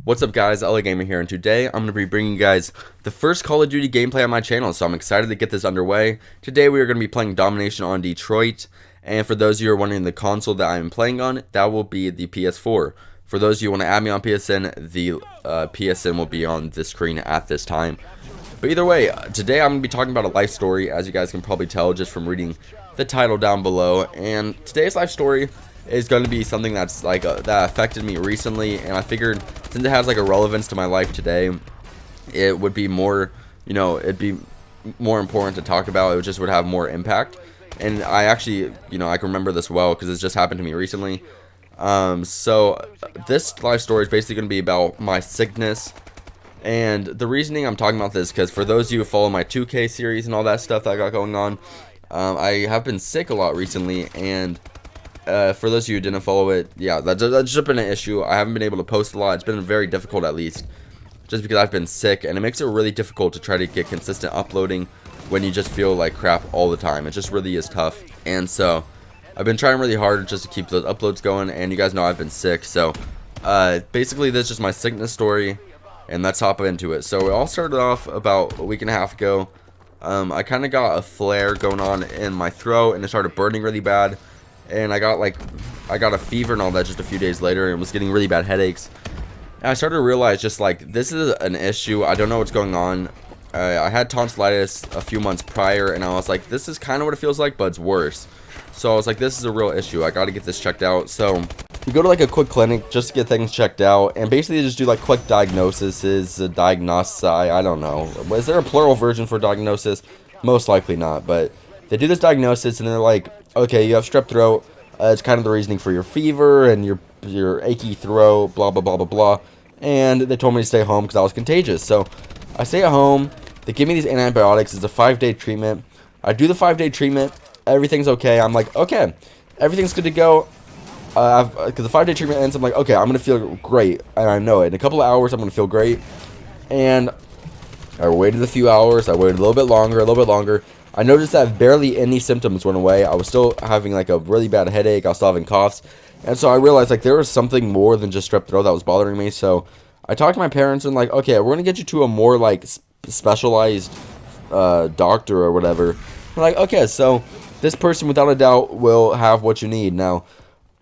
What's up guys, LA Gamer here, and today I'm going to be bringing you guys the first Call of Duty gameplay on my channel, so I'm excited to get this underway. Today we are going to be playing Domination on Detroit, and for those of you who are wondering the console that I'm playing on, that will be the PS4. For those of you who want to add me on PSN, the PSN will be on the screen at this time. But either way, today I'm going to be talking about a life story, as you guys can probably tell just from reading the title down below, and today's life story is going to be something that's like that affected me recently, and I figured since it has like a relevance to my life today, it would be more, it'd be more important to talk about. It just would have more impact, and I actually, I can remember this well because it's just happened to me recently. So this life story is basically going to be about my sickness, and the reasoning I'm talking about this because for those of you who follow my 2K series and all that stuff that I got going on, I have been sick a lot recently, and for those of you who didn't follow it, yeah, that's just been an issue. I haven't been able to post a lot. It's been very difficult, at least, just because I've been sick, and it makes it really difficult to try to get consistent uploading when you just feel like crap all the time. It just really is tough, and so I've been trying really hard just to keep those uploads going, and you guys know I've been sick, so basically this is just my sickness story, and let's hop into it. So it all started off about a week and a half ago. I kind of got a flare going on in my throat, and it started burning really bad. And I got a fever and all that just a few days later, and was getting really bad headaches. And I started to realize just like this is an issue. I don't know what's going on. I had tonsillitis a few months prior, and I was like, this is kind of what it feels like, but it's worse. So I was like, this is a real issue. I got to get this checked out. So you go to like a quick clinic just to get things checked out, and basically just do like quick diagnoses, I don't know. Is there a plural version for diagnosis? Most likely not, but they do this diagnosis, and they're like, okay, you have strep throat. It's kind of the reasoning for your fever and your achy throat, blah, blah, blah, blah, blah. And they told me to stay home because I was contagious. So I stay at home. They give me these antibiotics. It's a 5-day treatment. I do the 5-day treatment. Everything's okay. I'm like, okay, everything's good to go. Because the 5-day treatment ends, I'm like, okay, I'm going to feel great. And I know it. In a couple of hours, I'm going to feel great. And I waited a few hours. I waited a little bit longer. I noticed that barely any symptoms went away. I was still having like a really bad headache. I was still having coughs. And so I realized like there was something more than just strep throat that was bothering me. So I talked to my parents and like, okay, we're going to get you to a more like specialized doctor or whatever. I'm like, okay, so this person without a doubt will have what you need. Now,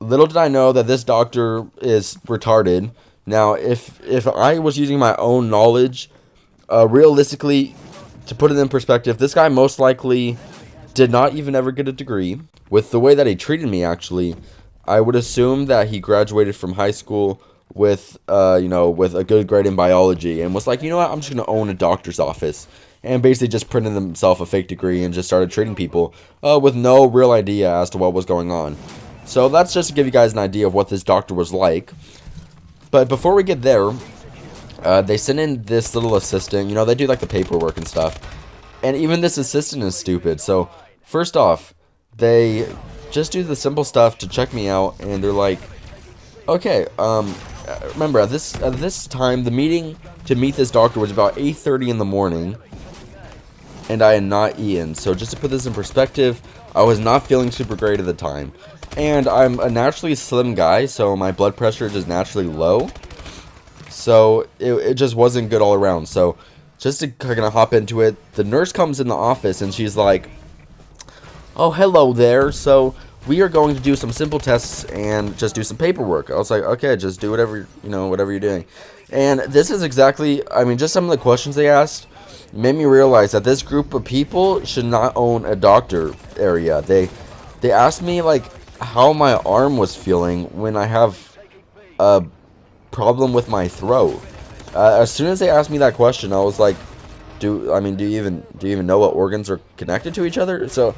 little did I know that this doctor is retarded. Now, if I was using my own knowledge, realistically, to put it in perspective, this guy most likely did not even ever get a degree. With the way that he treated me, actually, I would assume that he graduated from high school with, with a good grade in biology, and was like, you know what, I'm just going to own a doctor's office. And basically just printed himself a fake degree and just started treating people with no real idea as to what was going on. So that's just to give you guys an idea of what this doctor was like. But before we get there, they send in this little assistant. They do like the paperwork and stuff. And even this assistant is stupid. So first off, they just do the simple stuff to check me out, and they're like, okay, remember at this time the meeting to meet this doctor was about 8:30 in the morning, and I had not eaten. So just to put this in perspective, I was not feeling super great at the time, and I'm a naturally slim guy, so my blood pressure is just naturally low. So it just wasn't good all around. So just to kind of hop into it, the nurse comes in the office and she's like, oh, hello there. So we are going to do some simple tests and just do some paperwork. I was like, okay, just do whatever you're doing. And this is exactly, just some of the questions they asked made me realize that this group of people should not own a doctor area. They asked me like how my arm was feeling when I have a problem with my throat. As soon as they asked me that question, I was like, do you even know what organs are connected to each other? So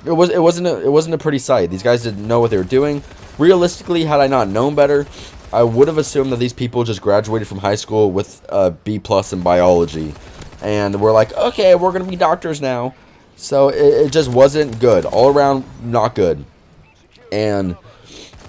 it wasn't a pretty sight. These guys didn't know what they were doing. Realistically, had I not known better, I would have assumed that these people just graduated from high school with a B+ in biology, and we're like, okay, we're gonna be doctors now. So it just wasn't good all around, not good. And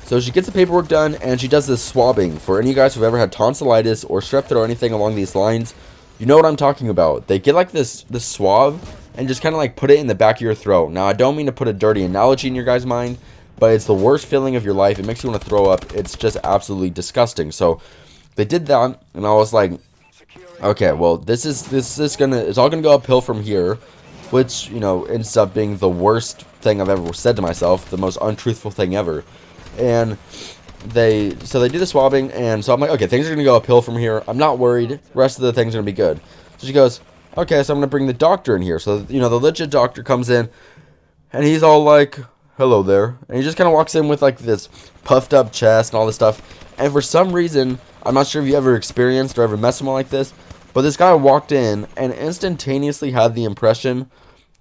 so she gets the paperwork done, and she does this swabbing. For any of you guys who've ever had tonsillitis or strep throat or anything along these lines, you know what I'm talking about. They get like this swab and just kind of like put it in the back of your throat. Now, I don't mean to put a dirty analogy in your guys' mind, but it's the worst feeling of your life. It makes you want to throw up. It's just absolutely disgusting. So they did that, and I was like, okay, well, this is it's all gonna go uphill from here, which, you know, ends up being the worst thing I've ever said to myself, the most untruthful thing ever. And they do the swabbing, and so I'm like, okay, things are gonna go uphill from here. I'm not worried. Rest of the things are gonna be good. So she goes, okay, so I'm gonna bring the doctor in here. So, you know, the legit doctor comes in, and he's all like, hello there, and he just kind of walks in with like this puffed up chest and all this stuff. And for some reason, I'm not sure if you ever experienced or ever met someone like this, but this guy walked in and instantaneously had the impression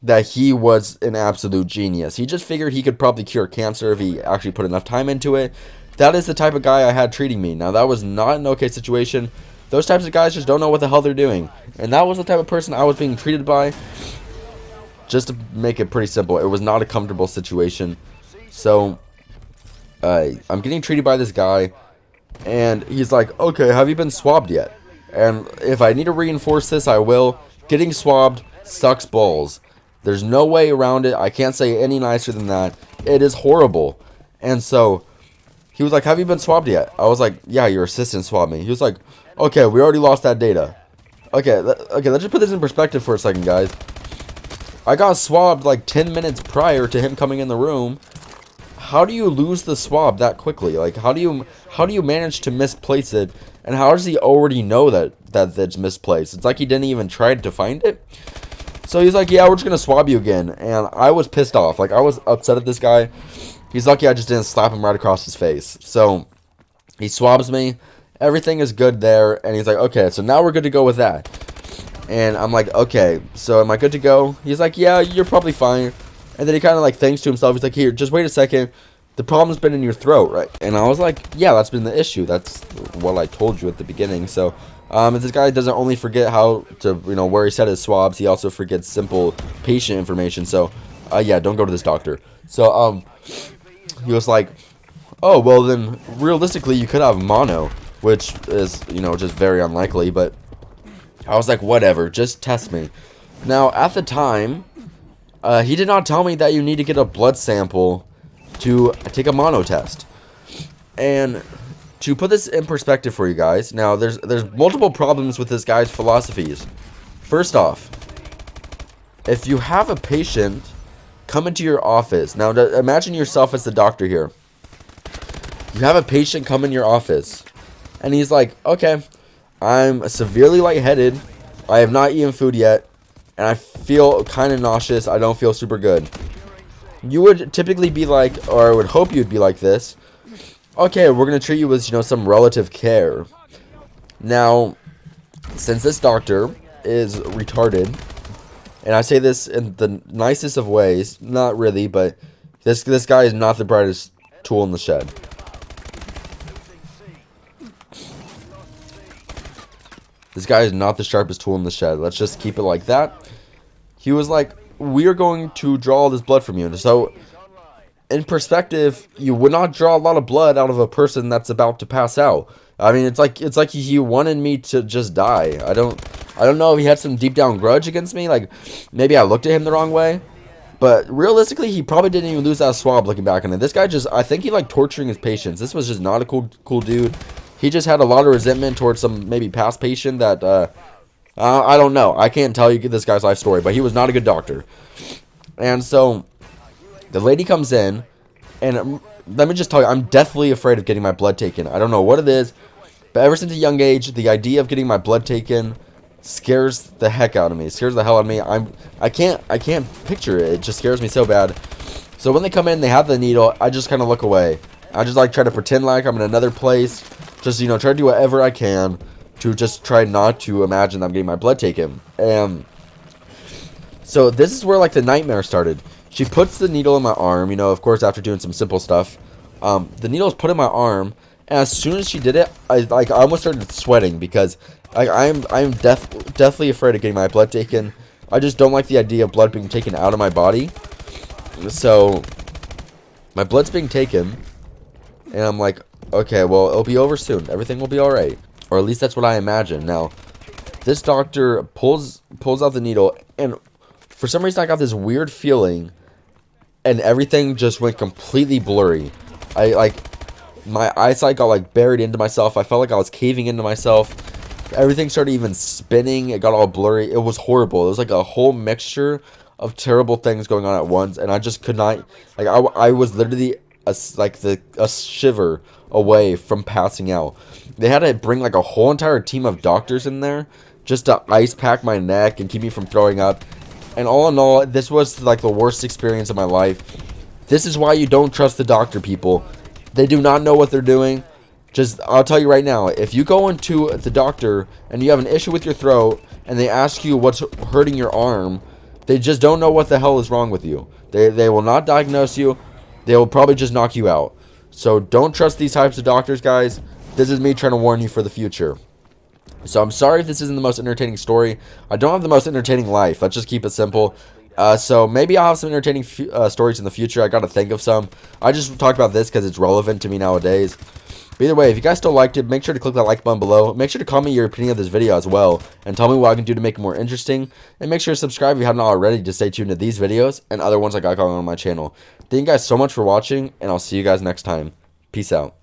that he was an absolute genius. He just figured he could probably cure cancer if he actually put enough time into it. That is the type of guy I had treating me. Now, that was not an okay situation. Those types of guys just don't know what the hell they're doing. And that was the type of person I was being treated by. Just to make it pretty simple, it was not a comfortable situation. So, I'm getting treated by this guy, and he's like, okay, have you been swabbed yet? And if I need to reinforce this, I will. Getting swabbed sucks balls. There's no way around it. I can't say any nicer than that. It is horrible. And so, he was like, have you been swabbed yet? I was like, yeah, your assistant swabbed me. He was like, okay, we already lost that data. Okay, let's just put this in perspective for a second, guys. I got swabbed like 10 minutes prior to him coming in the room. How do you lose the swab that quickly? Like, how do you manage to misplace it? And how does he already know that it's misplaced? It's like he didn't even try to find it. So he's like, yeah, we're just gonna swab you again. And I was pissed off. Like, I was upset at this guy. He's lucky I just didn't slap him right across his face. So he swabs me. Everything is good there. And he's like, okay, so now we're good to go with that. And I'm like, okay, so am I good to go? He's like, yeah, you're probably fine. And then he kind of like thinks to himself. He's like, here, just wait a second. The problem's been in your throat, right? And I was like, yeah, that's been the issue. That's what I told you at the beginning. So, if this guy doesn't only forget how to, you know, where he set his swabs, he also forgets simple patient information. So, yeah, don't go to this doctor. So, he was like, oh, well, then realistically, you could have mono, which is, you know, just very unlikely. But I was like, whatever, just test me. Now, at the time, he did not tell me that you need to get a blood sample to take a mono test. And to put this in perspective for you guys, now there's multiple problems with this guy's philosophies. First off, if you have a patient come into your office, now imagine yourself as the doctor here. You have a patient come in your office, and he's like, okay, I'm severely lightheaded, I have not eaten food yet, and I feel kind of nauseous, I don't feel super good. You would typically be like, or I would hope you'd be like this, okay, we're going to treat you with, you know, some relative care. Now, since this doctor is retarded, and I say this in the nicest of ways, not really, but this guy is not the brightest tool in the shed. This guy is not the sharpest tool in the shed. Let's just keep it like that. He was like, we are going to draw all this blood from you. So, in perspective, you would not draw a lot of blood out of a person that's about to pass out. I mean, it's like he wanted me to just die. I don't know if he had some deep down grudge against me. Like, maybe I looked at him the wrong way. But realistically, he probably didn't even lose that swab looking back on it. This guy just, I think he liked torturing his patients. This was just not a cool dude. He just had a lot of resentment towards some maybe past patient that, I don't know. I can't tell you this guy's life story, but he was not a good doctor. And so, the lady comes in, and let me just tell you, I'm deathly afraid of getting my blood taken. I don't know what it is, but ever since a young age, the idea of getting my blood taken scares the heck out of me. It scares the hell out of me. I can't picture it. It just scares me so bad. So when they come in, they have the needle, I just kind of look away. I just like try to pretend like I'm in another place. Just, you know, try to do whatever I can to just try not to imagine I'm getting my blood taken. And so this is where like the nightmare started. She puts the needle in my arm, you know, of course after doing some simple stuff. The needle is put in my arm, and as soon as she did it, I almost started sweating because I'm deathly afraid of getting my blood taken. I just don't like the idea of blood being taken out of my body. So my blood's being taken, and I'm like, okay, well, it'll be over soon. Everything will be alright. Or at least that's what I imagine. Now, this doctor pulls out the needle, and for some reason I got this weird feeling, and everything just went completely blurry. My eyesight got like buried into myself. I felt like I was caving into myself. Everything started even spinning. It got all blurry. It was horrible. It was like a whole mixture of terrible things going on at once, and I just could not. Like I was literally a shiver away from passing out. They had to bring like a whole entire team of doctors in there just to ice pack my neck and keep me from throwing up. And all in all, this was like the worst experience of my life. This is why you don't trust the doctor, people. They do not know what they're doing. Just, I'll tell you right now, if you go into the doctor and you have an issue with your throat and they ask you what's hurting your arm, they just don't know what the hell is wrong with you. They will not diagnose you. They will probably just knock you out. So don't trust these types of doctors, guys. This is me trying to warn you for the future. So I'm sorry if this isn't the most entertaining story. I don't have the most entertaining life. Let's just keep it simple. So maybe I'll have some entertaining stories in the future. I got to think of some. I just talked about this because it's relevant to me nowadays. But either way, if you guys still liked it, make sure to click that like button below. Make sure to comment your opinion of this video as well. And tell me what I can do to make it more interesting. And make sure to subscribe if you haven't already to stay tuned to these videos and other ones I got going on my channel. Thank you guys so much for watching. And I'll see you guys next time. Peace out.